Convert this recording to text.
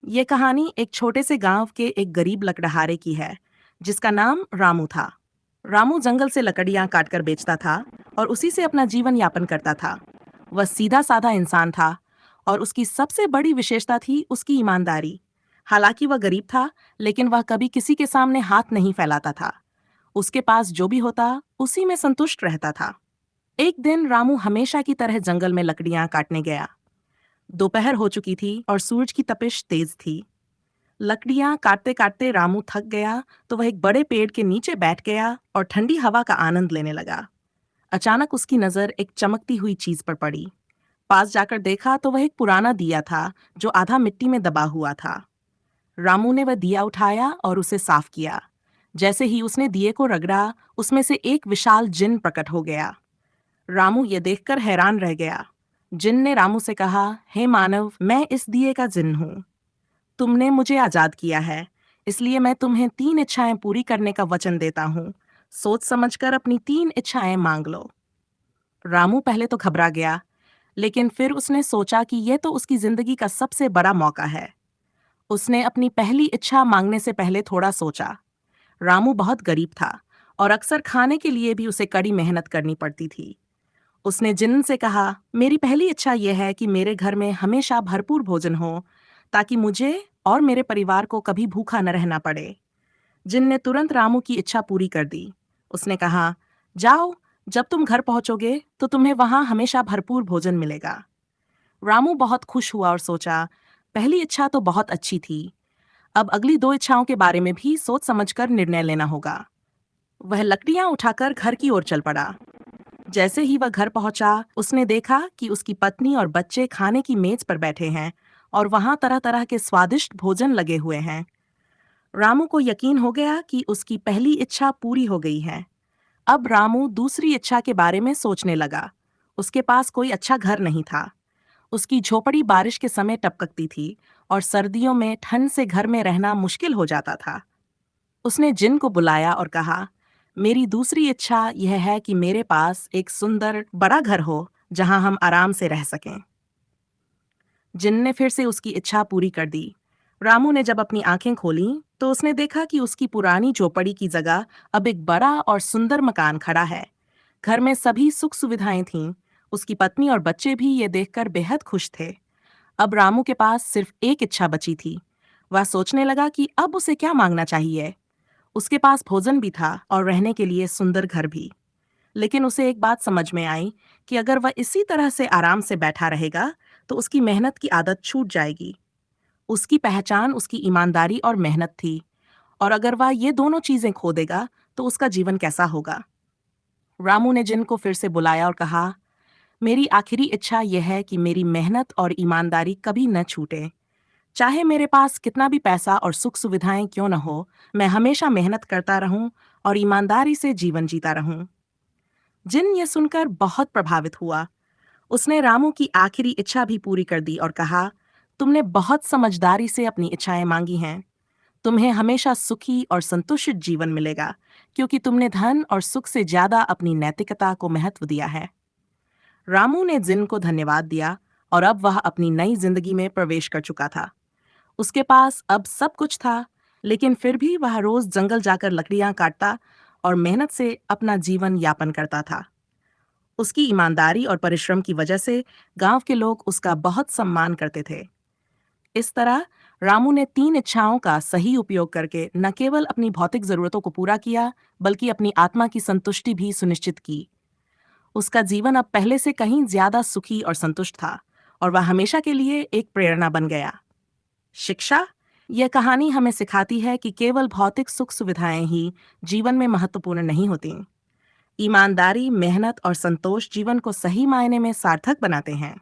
ये कहानी एक छोटे से गांव के एक गरीब लकड़हारे की है, जिसका नाम रामू था। रामू जंगल से लकड़ियां काटकर बेचता था और उसी से अपना जीवन यापन करता था। वह सीधा साधा इंसान था और उसकी सबसे बड़ी विशेषता थी उसकी ईमानदारी। हालांकि वह गरीब था, लेकिन वह कभी किसी के सामने हाथ नहीं फैलाता था। उसके पास जो भी होता, उसी में संतुष्ट रहता था। एक दिन रामू हमेशा की तरह जंगल में लकड़ियां काटने गया। दोपहर हो चुकी थी और सूरज की तपिश तेज थी। लकड़ियां काटते काटते रामू थक गया, तो वह एक बड़े पेड़ के नीचे बैठ गया और ठंडी हवा का आनंद लेने लगा। अचानक उसकी नजर एक चमकती हुई चीज पर पड़ी। पास जाकर देखा तो वह एक पुराना दिया था, जो आधा मिट्टी में दबा हुआ था। रामू ने वह दिया उठाया और उसे साफ किया। जैसे ही उसने दिए को रगड़ा, उसमें से एक विशाल जिन प्रकट हो गया। रामू ये देखकर हैरान रह गया। जिन ने रामू से कहा, हे मानव, मैं इस दिए का जिन हूँ। तुमने मुझे आजाद किया है, इसलिए मैं तुम्हें 3 इच्छाएं पूरी करने का वचन देता हूँ। सोच समझकर अपनी 3 इच्छाएं मांग लो। रामू पहले तो घबरा गया, लेकिन फिर उसने सोचा कि यह तो उसकी जिंदगी का सबसे बड़ा मौका है। उसने अपनी पहली इच्छा मांगने से पहले थोड़ा सोचा। रामू बहुत गरीब था और अक्सर खाने के लिए भी उसे कड़ी मेहनत करनी पड़ती थी। उसने जिन्न से कहा, मेरी पहली इच्छा यह है कि मेरे घर में हमेशा भरपूर भोजन हो, ताकि मुझे और मेरे परिवार को कभी भूखा न रहना पड़े। जिन्न ने तुरंत रामू की इच्छा पूरी कर दी। उसने कहा, जाओ, जब तुम घर पहुंचोगे तो तुम्हें वहां हमेशा भरपूर भोजन मिलेगा। रामू बहुत खुश हुआ और सोचा, पहली इच्छा तो बहुत अच्छी थी। अब अगली 2 इच्छाओं के बारे में भी सोच समझकर निर्णय लेना होगा। वह लकड़ियां उठाकर घर की ओर चल पड़ा। जैसे ही वह घर पहुंचा, उसने देखा कि उसकी पत्नी और बच्चे खाने की मेज पर बैठे हैं और वहां तरह तरह के स्वादिष्ट भोजन लगे हुए हैं। रामू को यकीन हो गया कि उसकी पहली इच्छा पूरी हो गई है। अब रामू दूसरी इच्छा के बारे में सोचने लगा। उसके पास कोई अच्छा घर नहीं था। उसकी झोपड़ी बारिश के समय टपकती थी और सर्दियों में ठंड से घर में रहना मुश्किल हो जाता था। उसने जिन को बुलाया और कहा, मेरी दूसरी इच्छा यह है कि मेरे पास एक सुंदर बड़ा घर हो, जहां हम आराम से रह सकें। जिन ने फिर से उसकी इच्छा पूरी कर दी। रामू ने जब अपनी आंखें खोलीं, तो उसने देखा कि उसकी पुरानी झोपड़ी की जगह अब एक बड़ा और सुंदर मकान खड़ा है। घर में सभी सुख सुविधाएं थीं। उसकी पत्नी और बच्चे भी ये देखकर बेहद खुश थे। अब रामू के पास सिर्फ एक इच्छा बची थी। वह सोचने लगा कि अब उसे क्या मांगना चाहिए। उसके पास भोजन भी था और रहने के लिए सुंदर घर भी। लेकिन उसे एक बात समझ में आई कि अगर वह इसी तरह से आराम से बैठा रहेगा, तो उसकी मेहनत की आदत छूट जाएगी। उसकी पहचान उसकी ईमानदारी और मेहनत थी, और अगर वह ये दोनों चीजें खो देगा, तो उसका जीवन कैसा होगा। रामू ने जिन को फिर से बुलाया और कहा, मेरी आखिरी इच्छा यह है कि मेरी मेहनत और ईमानदारी कभी न छूटे। चाहे मेरे पास कितना भी पैसा और सुख सुविधाएं क्यों न हो, मैं हमेशा मेहनत करता रहूं और ईमानदारी से जीवन जीता रहूं। जिन ये सुनकर बहुत प्रभावित हुआ। उसने रामू की आखिरी इच्छा भी पूरी कर दी और कहा, तुमने बहुत समझदारी से अपनी इच्छाएं मांगी हैं। तुम्हें हमेशा सुखी और संतुष्ट जीवन मिलेगा, क्योंकि तुमने धन और सुख से ज्यादा अपनी नैतिकता को महत्व दिया है। रामू ने जिन को धन्यवाद दिया और अब वह अपनी नई जिंदगी में प्रवेश कर चुका था। उसके पास अब सब कुछ था, लेकिन फिर भी वह रोज जंगल जाकर लकड़ियां काटता और मेहनत से अपना जीवन यापन करता था। उसकी ईमानदारी और परिश्रम की वजह से गांव के लोग उसका बहुत सम्मान करते थे। इस तरह रामू ने 3 इच्छाओं का सही उपयोग करके न केवल अपनी भौतिक जरूरतों को पूरा किया, बल्कि अपनी आत्मा की संतुष्टि भी सुनिश्चित की। उसका जीवन अब पहले से कहीं ज्यादा सुखी और संतुष्ट था, और वह हमेशा के लिए एक प्रेरणा बन गया। शिक्षा। यह कहानी हमें सिखाती है कि केवल भौतिक सुख सुविधाएं ही जीवन में महत्वपूर्ण नहीं होती। ईमानदारी, मेहनत और संतोष जीवन को सही मायने में सार्थक बनाते हैं।